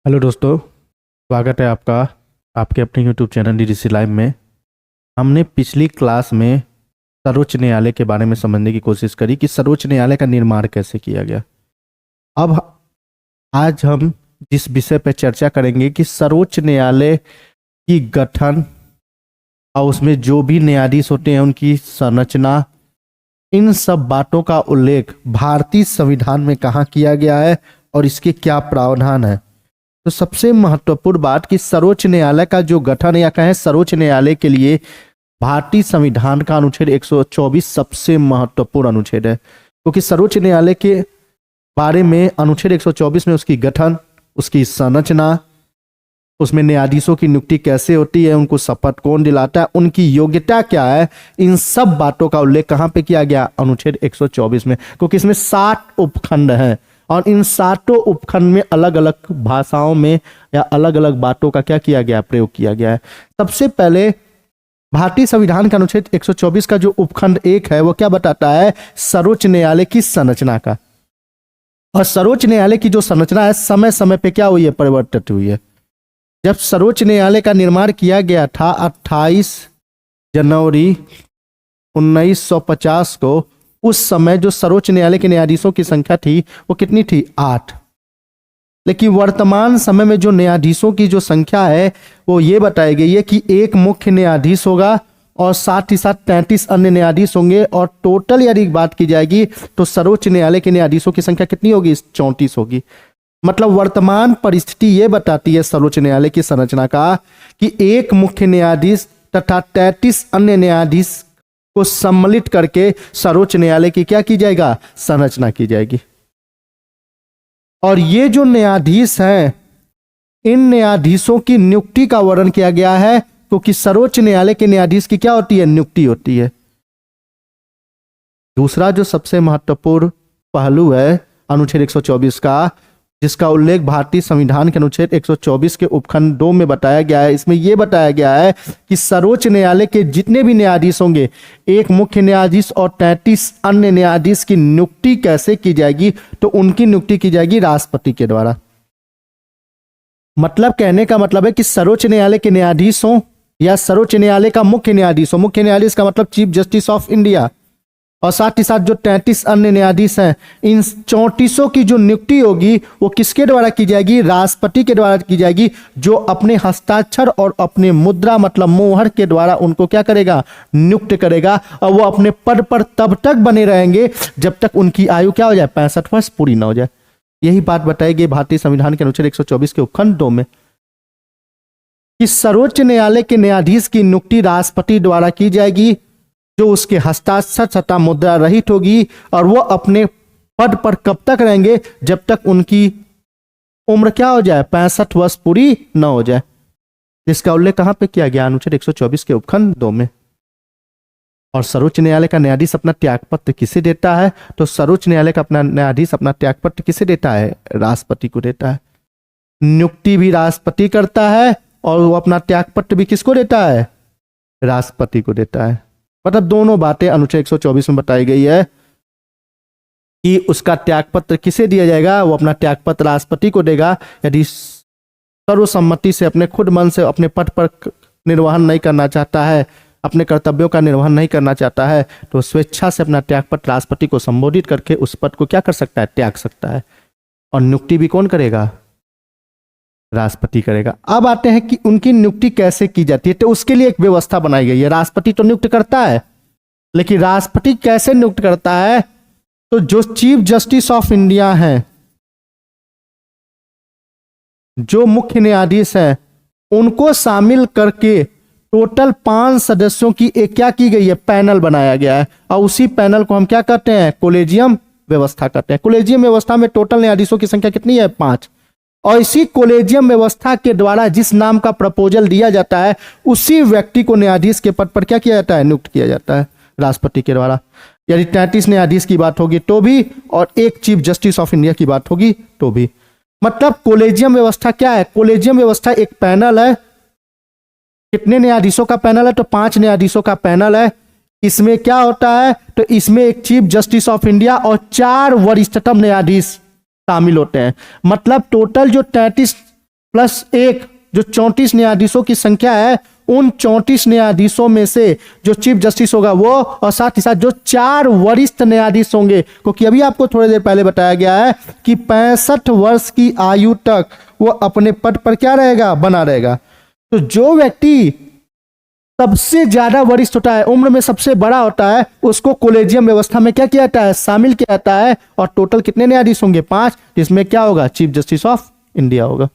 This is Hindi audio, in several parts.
हेलो दोस्तों, स्वागत है आपका आपके अपने यूट्यूब चैनल डीडीसी लाइव में। हमने पिछली क्लास में सर्वोच्च न्यायालय के बारे में समझने की कोशिश करी कि सर्वोच्च न्यायालय का निर्माण कैसे किया गया। अब आज हम जिस विषय पर चर्चा करेंगे कि सर्वोच्च न्यायालय की गठन और उसमें जो भी न्यायाधीश होते हैं उनकी संरचना, इन सब बातों का उल्लेख भारतीय संविधान में कहाँ किया गया है और इसके क्या प्रावधान है। तो सबसे महत्वपूर्ण बात कि सर्वोच्च न्यायालय का जो गठन या कहें सर्वोच्च न्यायालय के लिए भारतीय संविधान का अनुच्छेद 124 सबसे महत्वपूर्ण अनुच्छेद है, क्योंकि सर्वोच्च न्यायालय के बारे में अनुच्छेद 124 में उसकी गठन, उसकी संरचना, उसमें न्यायाधीशों की नियुक्ति कैसे होती है, उनको शपथ कौन दिलाता है, उनकी योग्यता क्या है, इन सब बातों का उल्लेख कहाँ पे किया गया? अनुच्छेद 124 में। क्योंकि इसमें 60 उपखंड हैं और इन 60 उपखंड में अलग अलग भाषाओं में या अलग अलग बातों का क्या किया गया? प्रयोग किया गया है। सबसे पहले भारतीय संविधान का अनुच्छेद 124 का जो उपखंड 1 है वो क्या बताता है? सर्वोच्च न्यायालय की संरचना का। और सर्वोच्च न्यायालय की जो संरचना है समय समय पे क्या हुई है? परिवर्तित हुई है। जब सर्वोच्च न्यायालय का निर्माण किया गया था 28 जनवरी 1950 को, उस समय जो सर्वोच्च न्यायालय के न्यायाधीशों की संख्या थी वो कितनी थी? 8। लेकिन वर्तमान समय में जो न्यायाधीशों की जो संख्या है वो ये बताई गई है कि एक मुख्य न्यायाधीश होगा और साथ ही साथ 33 अन्य न्यायाधीश होंगे। और टोटल यदि बात की जाएगी तो सर्वोच्च न्यायालय के न्यायाधीशों की संख्या कितनी होगी? 34 होगी। मतलब वर्तमान परिस्थिति ये बताती है सर्वोच्च न्यायालय की संरचना का कि एक मुख्य न्यायाधीश तथा 33 अन्य न्यायाधीश को सम्मिलित करके सर्वोच्च न्यायालय की क्या की जाएगा? संरचना की जाएगी। और ये जो न्यायाधीश हैं, इन न्यायाधीशों की नियुक्ति का वर्णन किया गया है, क्योंकि सर्वोच्च न्यायालय के न्यायाधीश की क्या होती है? नियुक्ति होती है। दूसरा जो सबसे महत्वपूर्ण पहलू है अनुच्छेद 124 का, जिसका उल्लेख भारतीय संविधान के अनुच्छेद 124 के उपखंड 2 में बताया गया है, इसमें यह बताया गया है कि सर्वोच्च न्यायालय के जितने भी न्यायाधीश होंगे, एक मुख्य न्यायाधीश और 33 अन्य न्यायाधीश की नियुक्ति कैसे की जाएगी? तो उनकी नियुक्ति की जाएगी राष्ट्रपति के द्वारा। मतलब कहने का मतलब है कि सर्वोच्च न्यायालय के न्यायाधीश हों या सर्वोच्च न्यायालय का मुख्य न्यायाधीश हो, मुख्य न्यायाधीश का मतलब चीफ जस्टिस ऑफ इंडिया, और साथ ही साथ जो 33 अन्य न्यायाधीश हैं, इन 34 की जो नियुक्ति होगी वो किसके द्वारा की जाएगी? राष्ट्रपति के द्वारा की जाएगी, जो अपने हस्ताक्षर और अपने मुद्रा मतलब मोहर के द्वारा उनको क्या करेगा? नियुक्त करेगा। और वो अपने पद पर तब तक बने रहेंगे जब तक उनकी आयु क्या हो जाए? 65 वर्ष पूरी ना हो जाए। यही बात बताई गई भारतीय संविधान के अनुच्छेद 124 के उपखंड 2 में कि सर्वोच्च न्यायालय के न्यायाधीश की नियुक्ति राष्ट्रपति द्वारा की जाएगी, जो उसके हस्ताक्षर तथा मुद्रा रहित होगी। और वो अपने पद पर कब तक रहेंगे? जब तक उनकी उम्र क्या हो जाए? 65 वर्ष पूरी न हो जाए। जिसका उल्लेख कहां पे किया गया? अनुच्छेद 124 के उपखंड 2 में। और सर्वोच्च न्यायालय का न्यायाधीश अपना त्यागपत्र किसे देता है? तो सर्वोच्च न्यायालय का अपना न्यायाधीश अपना त्यागपत्र किसे देता है? राष्ट्रपति को देता है। नियुक्ति भी राष्ट्रपति करता है और वो अपना त्यागपत्र भी किसको देता है? राष्ट्रपति को देता है। मतलब दोनों बातें अनुच्छेद 124 में बताई गई है कि उसका त्यागपत्र किसे दिया जाएगा? वो अपना त्यागपत्र राष्ट्रपति को देगा। यदि सर्वसम्मति से अपने खुद मन से अपने पद पर निर्वहन नहीं करना चाहता है, अपने कर्तव्यों का निर्वहन नहीं करना चाहता है, तो स्वेच्छा से अपना त्यागपत्र राष्ट्रपति को संबोधित करके उस पद को क्या कर सकता है? त्याग सकता है। और नियुक्ति भी कौन करेगा? राष्ट्रपति करेगा। अब आते हैं कि उनकी नियुक्ति कैसे की जाती है। तो उसके लिए एक व्यवस्था बनाई गई है। राष्ट्रपति तो नियुक्त करता है, लेकिन राष्ट्रपति कैसे नियुक्त करता है? तो जो चीफ जस्टिस ऑफ इंडिया हैं, जो मुख्य न्यायाधीश हैं, उनको शामिल करके टोटल 5 सदस्यों की एक क्या की गई है? पैनल बनाया गया है। और उसी पैनल को हम क्या कहते हैं? कोलेजियम व्यवस्था कहते हैं। कोलेजियम व्यवस्था में टोटल न्यायाधीशों की संख्या कितनी है? 5। और इसी कोलेजियम व्यवस्था के द्वारा जिस नाम का प्रपोजल दिया जाता है, उसी व्यक्ति को न्यायाधीश के पद पर क्या किया जाता है? नियुक्त किया जाता है राष्ट्रपति के द्वारा। यदि 33 न्यायाधीश की बात होगी तो भी, और एक चीफ जस्टिस ऑफ इंडिया की बात होगी तो भी। मतलब कोलेजियम व्यवस्था क्या है? कोलेजियम व्यवस्था एक पैनल है। कितने न्यायाधीशों का पैनल है? तो 5 न्यायाधीशों का पैनल है। इसमें क्या होता है? तो इसमें एक चीफ जस्टिस ऑफ इंडिया और 4 वरिष्ठतम न्यायाधीश शामिल होते हैं। मतलब टोटल जो 33 प्लस 1 जो 34 न्यायाधीशों की संख्या है, उन 34 न्यायाधीशों में से जो चीफ जस्टिस होगा वो, और साथ ही साथ जो 4 वरिष्ठ न्यायाधीश होंगे, क्योंकि अभी आपको थोड़ी देर पहले बताया गया है कि 65 वर्ष की आयु तक वो अपने पद पर क्या रहेगा, बना रहेगा। तो जो व्यक्ति सबसे ज्यादा वरिष्ठ होता है, उम्र में सबसे बड़ा होता है, उसको कोलेजियम व्यवस्था में क्या किया जाता है, शामिल किया जाता है। और टोटल कितने न्यायाधीश होंगे, 5, जिसमें क्या होगा, चीफ जस्टिस ऑफ इंडिया होगा,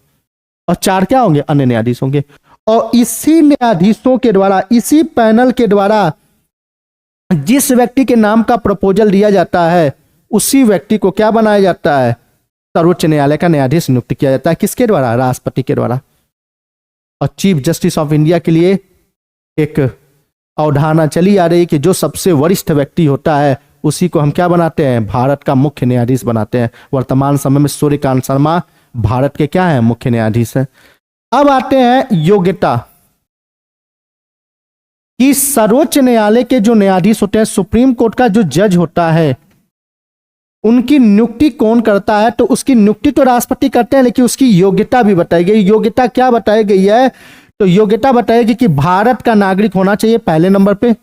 और 4 क्या होंगे, अन्य न्यायाधीश होंगे। और इसी न्यायाधीशों के द्वारा, इसी पैनल के द्वारा जिस व्यक्ति के नाम का प्रपोजल दिया जाता है, उसी व्यक्ति को क्या बनाया जाता है, सर्वोच्च न्यायालय का न्यायाधीश नियुक्त किया जाता है। किसके द्वारा, राष्ट्रपति के द्वारा। और चीफ जस्टिस ऑफ इंडिया के लिए एक अवधारणा चली आ रही कि जो सबसे वरिष्ठ व्यक्ति होता है उसी को हम क्या बनाते हैं, भारत का मुख्य न्यायाधीश बनाते हैं। वर्तमान समय में सूर्यकांत शर्मा भारत के क्या है, मुख्य न्यायाधीश है। अब आते हैं योग्यता कि सर्वोच्च न्यायालय के जो न्यायाधीश होते हैं, सुप्रीम कोर्ट का जो जज होता है, उनकी नियुक्ति कौन करता है, तो उसकी नियुक्ति तो राष्ट्रपति करते हैं, लेकिन उसकी योग्यता भी बताई गई। योग्यता क्या बताई गई है, तो योग्यता बताएगी कि भारत का नागरिक होना चाहिए पहले नंबर पे।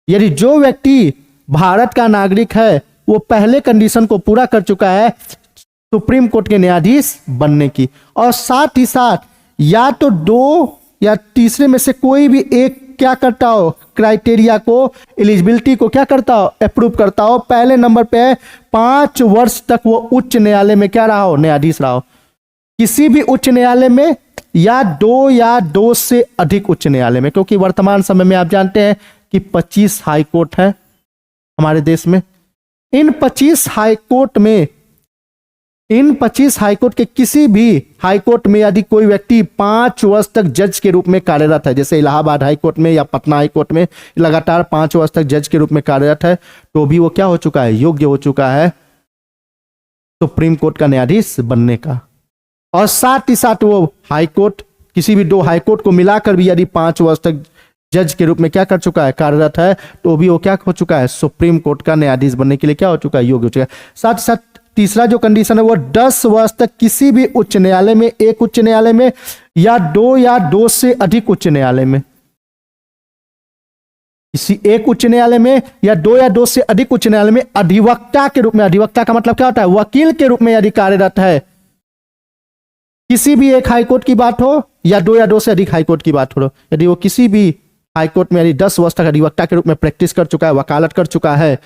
यदि जो व्यक्ति भारत का नागरिक है वो पहले कंडीशन को पूरा कर चुका है सुप्रीम कोर्ट के न्यायाधीश बनने की, और साथ ही साथ या तो 2 या तीसरे में से कोई भी एक क्या करता हो, क्राइटेरिया को, एलिजिबिलिटी को क्या करता हो, अप्रूव करता हो। पहले नंबर पे है 5 वर्ष तक वो उच्च न्यायालय में क्या रहा हो, न्यायाधीश रहा हो, किसी भी उच्च न्यायालय में, या 2 से अधिक उच्च न्यायालय में। क्योंकि वर्तमान समय में आप जानते हैं कि 25 हाई कोर्ट है हमारे देश में। इन 25 हाई कोर्ट के किसी भी हाई कोर्ट में यदि कोई व्यक्ति 5 वर्ष तक जज के रूप में कार्यरत है, जैसे इलाहाबाद हाई कोर्ट में या पटना हाई कोर्ट में लगातार 5 वर्ष तक जज के रूप में कार्यरत है, तो भी वो क्या हो चुका है, योग्य हो चुका है सुप्रीम कोर्ट का न्यायाधीश बनने का। और साथ ही साथ वो हाई कोर्ट, किसी भी 2 हाई कोर्ट को मिलाकर भी यदि 5 वर्ष तक जज के रूप में क्या कर चुका है, कार्यरत है, तो भी वो क्या हो चुका है, सुप्रीम कोर्ट का न्यायाधीश बनने के लिए क्या हो चुका है, योग्य हो चुका है। साथ ही साथ तीसरा जो कंडीशन है वो 10 वर्ष तक किसी भी उच्च न्यायालय में, एक उच्च न्यायालय में, या 2 से अधिक उच्च न्यायालय में, किसी एक उच्च न्यायालय में या 2 से अधिक उच्च न्यायालय में अधिवक्ता के रूप में, अधिवक्ता का मतलब क्या होता है, वकील के रूप में यदि कार्यरत है, किसी भी एक हाईकोर्ट की बात हो या 2 से अधिक हाईकोर्ट की बात हो, यदि वो किसी भी हाईकोर्ट में यदि 10 वर्ष तक अधिवक्ता के रूप में प्रैक्टिस कर चुका है, वकालत कर चुका है,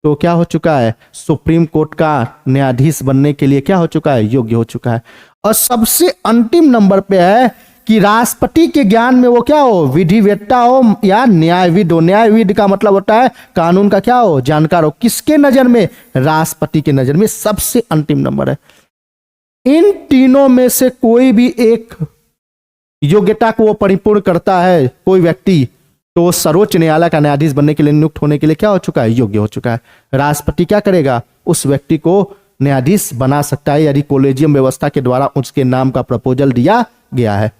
तो क्या हो चुका है, सुप्रीम कोर्ट का न्यायाधीश बनने के लिए क्या हो चुका है, योग्य हो चुका है। और सबसे अंतिम नंबर पे है कि राष्ट्रपति के ज्ञान में वो क्या हो, विधिवेत्ता हो या न्यायविद हो। न्यायविद का मतलब होता है कानून का क्या हो, जानकार हो। किसके नजर में, राष्ट्रपति के नजर में सबसे अंतिम नंबर है। इन तीनों में से कोई भी एक योग्यता को वो परिपूर्ण करता है कोई व्यक्ति, तो सर्वोच्च न्यायालय का न्यायाधीश बनने के लिए, नियुक्त होने के लिए क्या हो चुका है, योग्य हो चुका है। राष्ट्रपति क्या करेगा, उस व्यक्ति को न्यायाधीश बना सकता है यदि कोलेजियम व्यवस्था के द्वारा उसके नाम का प्रपोजल दिया गया है,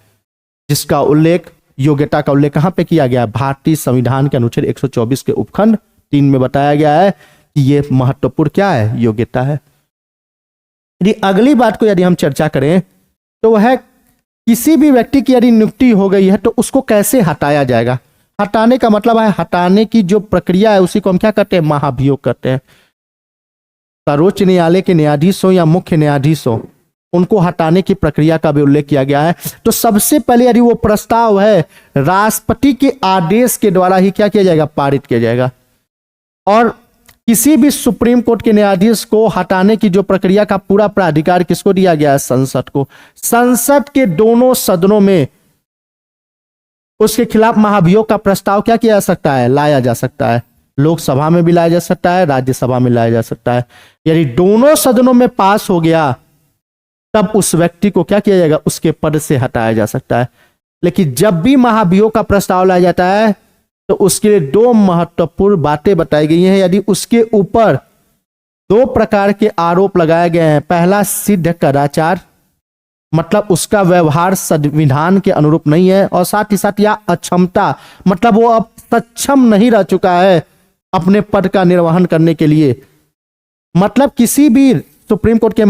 जिसका उल्लेख, योग्यता का उल्लेख कहां पे किया गया है, भारतीय संविधान के अनुच्छेद 124 के उपखंड 3 में बताया गया है कि यह महत्वपूर्ण क्या है, योग्यता है। यदि अगली बात को यदि हम चर्चा करें तो वह किसी भी व्यक्ति की यदि नियुक्ति हो गई है तो उसको कैसे हटाया जाएगा। हटाने का मतलब है, हटाने की जो प्रक्रिया है उसी को हम क्या करते हैं, महाभियोग करते हैं। सर्वोच्च न्यायालय के न्यायाधीश हो या मुख्य न्यायाधीश हो, उनको हटाने की प्रक्रिया का भी उल्लेख किया गया है। तो सबसे पहले यदि वो प्रस्ताव है राष्ट्रपति के आदेश के द्वारा ही क्या किया जाएगा, पारित किया जाएगा। और किसी भी सुप्रीम कोर्ट के न्यायाधीश को हटाने की जो प्रक्रिया का पूरा प्राधिकार किसको दिया गया है, संसद को। संसद के दोनों सदनों में उसके खिलाफ महाभियोग का प्रस्ताव क्या किया जा सकता है, लाया जा सकता है। लोकसभा में भी लाया जा सकता है, राज्यसभा में लाया जा सकता है। यदि दोनों सदनों में पास हो गया तब उस व्यक्ति को क्या किया जाएगा, उसके पद से हटाया जा सकता है। लेकिन जब भी महाभियोग का प्रस्ताव लाया जाता है तो उसके लिए 2 महत्वपूर्ण बातें बताई गई हैं। यदि उसके ऊपर 2 प्रकार के आरोप लगाए गए हैं, पहला सिद्ध कदाचार, मतलब उसका व्यवहार संविधान के अनुरूप नहीं है, और साथ ही साथ या अक्षमता, मतलब वो अब सक्षम नहीं रह चुका है अपने पद का निर्वहन करने के लिए। मतलब किसी भी सुप्रीम कोर्ट के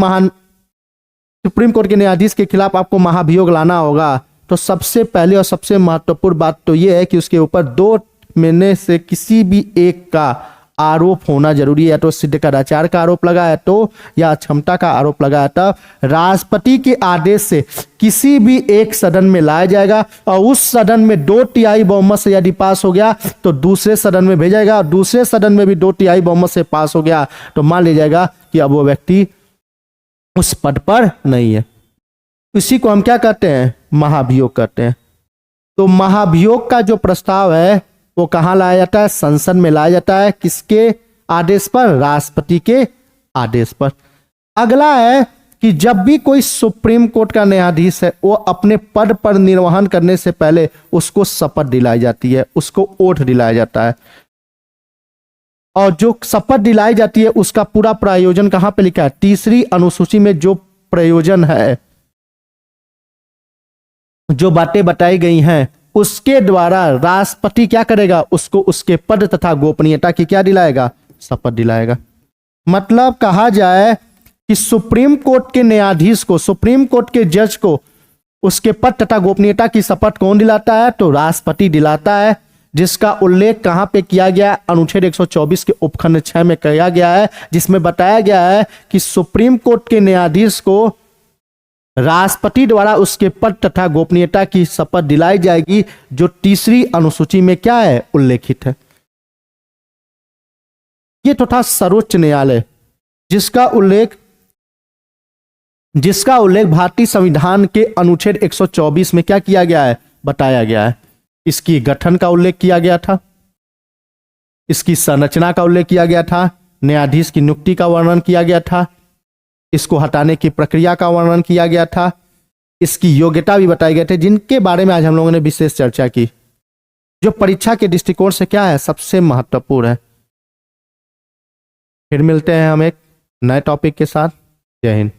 सुप्रीम कोर्ट के न्यायाधीश के खिलाफ आपको महाभियोग लाना होगा, तो सबसे पहले और सबसे महत्वपूर्ण बात तो यह है कि उसके ऊपर 2 में से किसी भी एक का आरोप होना जरूरी है। या तो सिद्ध कदाचार का आरोप लगा है तो, या क्षमता का आरोप लगा है तब राष्ट्रपति के आदेश से किसी भी एक सदन में लाया जाएगा, और उस सदन में 2/3 बहुमत से यदि पास हो गया तो दूसरे सदन में भेजेगा, और दूसरे सदन में भी 2/3 बहुमत से पास हो गया तो मान लिया जाएगा कि अब वो व्यक्ति उस पद पर नहीं है। इसी को हम क्या कहते हैं? महाभियोग कहते हैं। तो महाभियोग का जो प्रस्ताव है वो कहां लाया जाता है? संसद में लाया जाता है। किसके आदेश पर? राष्ट्रपति के आदेश पर। अगला है कि जब भी कोई सुप्रीम कोर्ट का न्यायाधीश है वो अपने पद पर निर्वहन करने से पहले उसको शपथ दिलाई जाती है, उसको ओठ दिलाया जाता है। और जो शपथ दिलाई जाती है उसका पूरा प्रयोजन कहां पे लिखा है? 3री अनुसूची में जो प्रयोजन है, जो बातें बताई गई हैं उसके द्वारा राष्ट्रपति क्या करेगा? उसको उसके पद तथा गोपनीयता की क्या दिलाएगा? शपथ दिलाएगा। मतलब कहा जाए कि सुप्रीम कोर्ट के न्यायाधीश को, सुप्रीम कोर्ट के जज को उसके पद तथा गोपनीयता की शपथ कौन दिलाता है? तो राष्ट्रपति दिलाता है, जिसका उल्लेख कहां पे किया गया? अनुच्छेद 124 के उपखंड 6 में किया गया है, जिसमें बताया गया है कि सुप्रीम कोर्ट के न्यायाधीश को राष्ट्रपति द्वारा उसके पद तथा गोपनीयता की शपथ दिलाई जाएगी, जो 3री अनुसूची में क्या है? उल्लेखित है। ये तो था सर्वोच्च न्यायालय, जिसका उल्लेख भारतीय संविधान के अनुच्छेद 124 में क्या किया गया है? बताया गया है। इसकी गठन का उल्लेख किया गया था, इसकी संरचना का उल्लेख किया गया था, न्यायाधीश की नियुक्ति का वर्णन किया गया था, इसको हटाने की प्रक्रिया का वर्णन किया गया था, इसकी योग्यता भी बताए गए थे, जिनके बारे में आज हम लोगों ने विशेष चर्चा की, जो परीक्षा के दृष्टिकोण से क्या है? सबसे महत्वपूर्ण है। फिर मिलते हैं हम एक नए टॉपिक के साथ। जय हिंद।